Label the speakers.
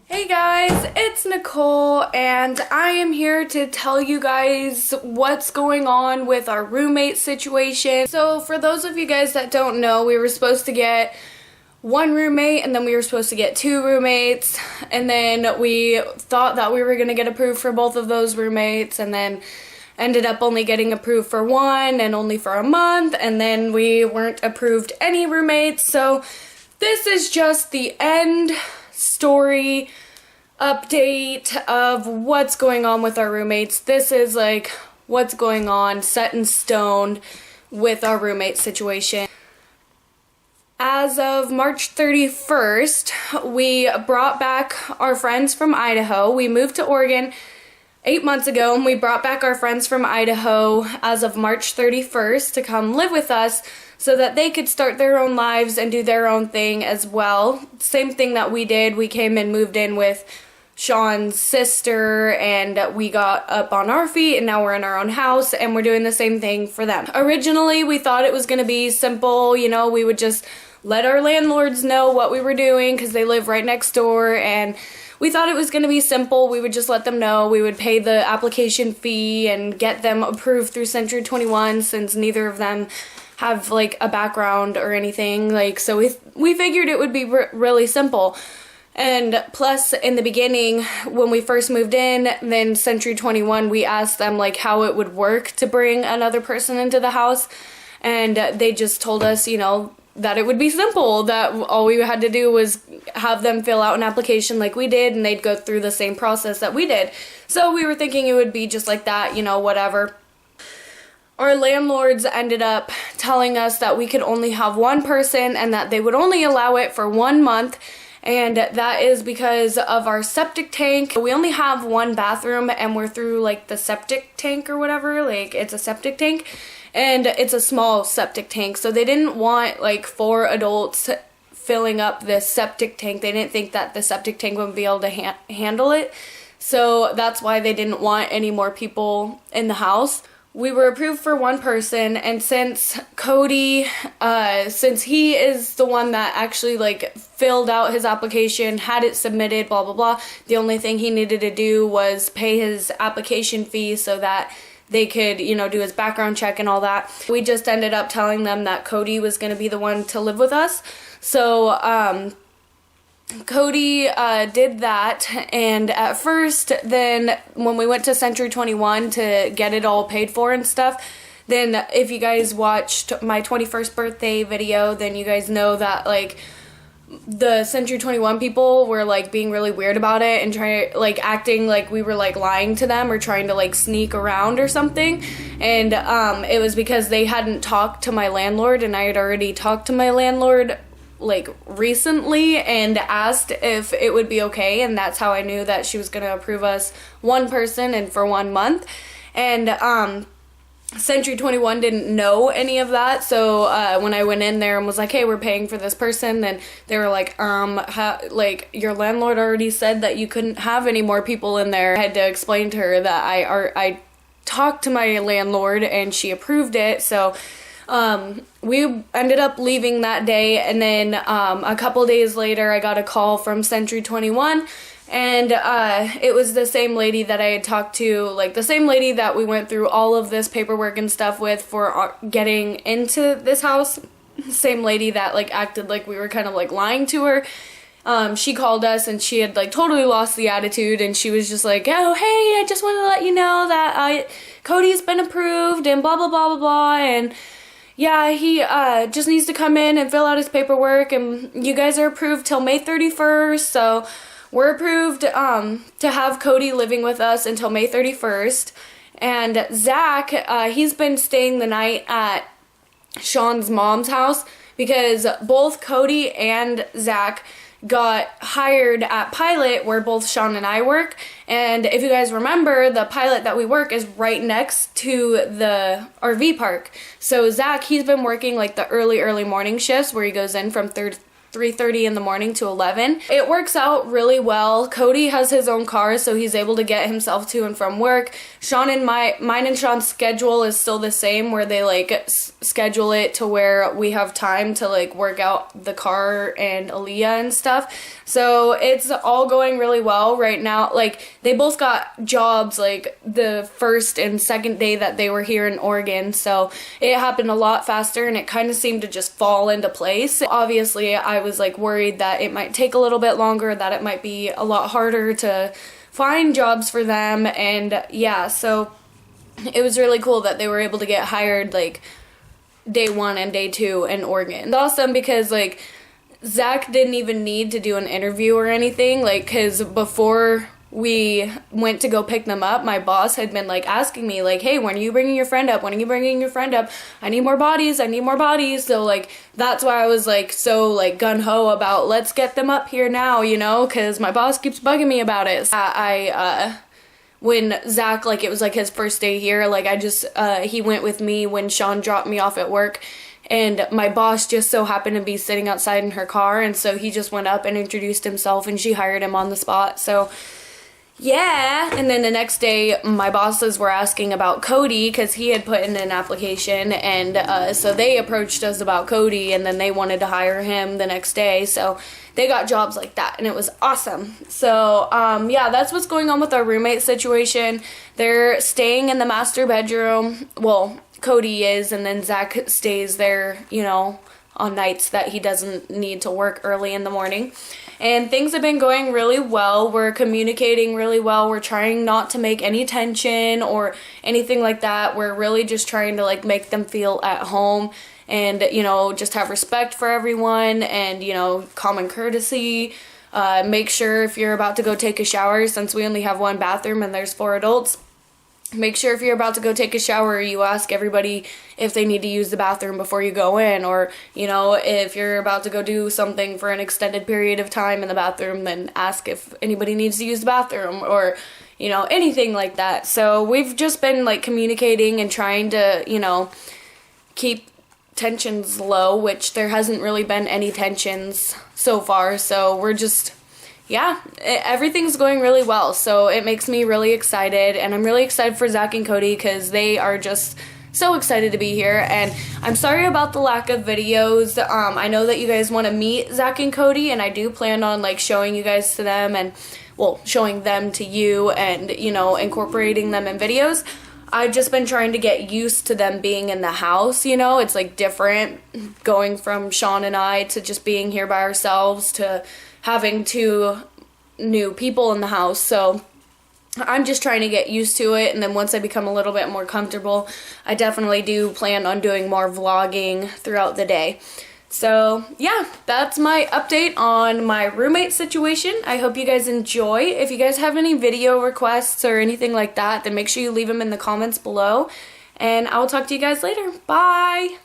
Speaker 1: Hey guys, it's Nicole and I am here to tell you guys what's going on with our roommate situation. So for those of you guys that don't know, we were supposed to get one roommate and then we were supposed to get two roommates, and then we thought that we were going to get approved for both of those roommates and then ended up only getting approved for one and only for a month, and then we weren't approved any roommates. So this is just the end story update of what's going on with our roommates. This is like what's going on, set in stone with our roommate situation. As of March 31st, we brought back our friends from Idaho. We moved to Oregon 8 months ago, and we brought back our friends from Idaho as of March 31st to come live with us so that they could start their own lives and do their own thing as well. Same thing that we did. We came and moved in with Sean's sister, and we got up on our feet, and now we're in our own house, and we're doing the same thing for them. Originally, we thought it was going to be simple. You know, we would just let our landlords know what we were doing because they live right next door, and we thought it was going to be simple. We would just let them know. We would pay the application fee and get them approved through Century 21, since neither of them have like a background or anything. Like, so we figured it would be really simple. And plus, in the beginning, when we first moved in, then Century 21, we asked them like how it would work to bring another person into the house, and they just told us, you know, that it would be simple, that all we had to do was have them fill out an application like we did, and they'd go through the same process that we did. So we were thinking it would be just like that, you know, whatever. Our landlords ended up telling us that we could only have one person and that they would only allow it for 1 month, and that is because of our septic tank. We only have one bathroom, and we're through like the septic tank or whatever, like it's a septic tank. And it's a small septic tank, so they didn't want like 4 adults filling up this septic tank. They didn't think that the septic tank would be able to handle it, so that's why they didn't want any more people in the house. We were approved for one person, and since Cody, since he is the one that actually like filled out his application, had it submitted, blah blah blah, the only thing he needed to do was pay his application fee so that they could, you know, do his background check and all that. We just ended up telling them that Cody was going to be the one to live with us. So, Cody did that, and at first, then when we went to Century 21 to get it all paid for and stuff, then if you guys watched my 21st birthday video, then you guys know that like the Century 21 people were like being really weird about it and like acting like we were like lying to them or trying to like sneak around or something. And it was because they hadn't talked to my landlord, and I had already talked to my landlord like recently and asked if it would be okay, and that's how I knew that she was going to approve us one person and for 1 month. And Century 21 didn't know any of that, so when I went in there and was like, hey, we're paying for this person, then they were like, like, your landlord already said that you couldn't have any more people in there. I had to explain to her that I talked to my landlord and she approved it. So we ended up leaving that day, and then a couple days later I got a call from Century 21, and it was the same lady that I had talked to, like the same lady that we went through all of this paperwork and stuff with for getting into this house. Same lady that like acted like we were kind of like lying to her. She called us, and she had like totally lost the attitude, and she was just like, oh hey, I just wanted to let you know that Cody's been approved and blah blah blah blah blah, and yeah, he just needs to come in and fill out his paperwork, and you guys are approved till May 31st, so we're approved to have Cody living with us until May 31st. And Zach, he's been staying the night at Sean's mom's house because both Cody and Zach got hired at Pilot, where both Sean and I work. And if you guys remember, the Pilot that we work is right next to the RV park. So Zach, he's been working like the early morning shifts where he goes in from 3 3:30 in the morning to 11. It works out really well. Cody has his own car, so he's able to get himself to and from work. Sean and mine and Sean's schedule is still the same, where they like schedule it to where we have time to like work out the car and Aaliyah and stuff. So it's all going really well right now. Like, they both got jobs like the first and second day that they were here in Oregon, so it happened a lot faster and it kind of seemed to just fall into place. Obviously, I was like worried that it might take a little bit longer, that it might be a lot harder to find jobs for them, and yeah, so it was really cool that they were able to get hired like day 1 and day 2 in Oregon. It's awesome because like Zach didn't even need to do an interview or anything, like, because before we went to go pick them up, my boss had been like asking me like, hey, when are you bringing your friend up? When are you bringing your friend up? I need more bodies. I need more bodies. So like, that's why I was like so like gung-ho about let's get them up here now, you know, because my boss keeps bugging me about it. When Zach, like, it was like his first day here, like, he went with me when Sean dropped me off at work, and my boss just so happened to be sitting outside in her car, and so he just went up and introduced himself, and she hired him on the spot. So yeah, and then the next day my bosses were asking about Cody because he had put in an application, and so they approached us about Cody, and then they wanted to hire him the next day. So they got jobs like that, and it was awesome. So yeah, that's what's going on with our roommate situation. They're staying in the master bedroom. Well, Cody is, and then Zach stays there, you know, on nights that he doesn't need to work early in the morning. And things have been going really well. We're communicating really well. We're trying not to make any tension or anything like that. We're really just trying to like make them feel at home and, you know, just have respect for everyone and, you know, common courtesy. Make sure if you're about to go take a shower, since we only have one bathroom and there's 4 adults, make sure if you're about to go take a shower, you ask everybody if they need to use the bathroom before you go in, or, you know, if you're about to go do something for an extended period of time in the bathroom, then ask if anybody needs to use the bathroom, or, you know, anything like that. So we've just been like communicating and trying to, you know, keep tensions low, which there hasn't really been any tensions so far. So we're just, yeah, everything's going really well, so it makes me really excited, and I'm really excited for Zach and Cody because they are just so excited to be here. And I'm sorry about the lack of videos. I know that you guys want to meet Zach and Cody, and I do plan on like showing you guys to them, and well, showing them to you, and, you know, incorporating them in videos. I've just been trying to get used to them being in the house, you know. It's like different going from Sean and I to just being here by ourselves to having 2 new people in the house. So I'm just trying to get used to it, and then once I become a little bit more comfortable, I definitely do plan on doing more vlogging throughout the day. So yeah, that's my update on my roommate situation. I hope you guys enjoy. If you guys have any video requests or anything like that, then make sure you leave them in the comments below, and I'll talk to you guys later. Bye!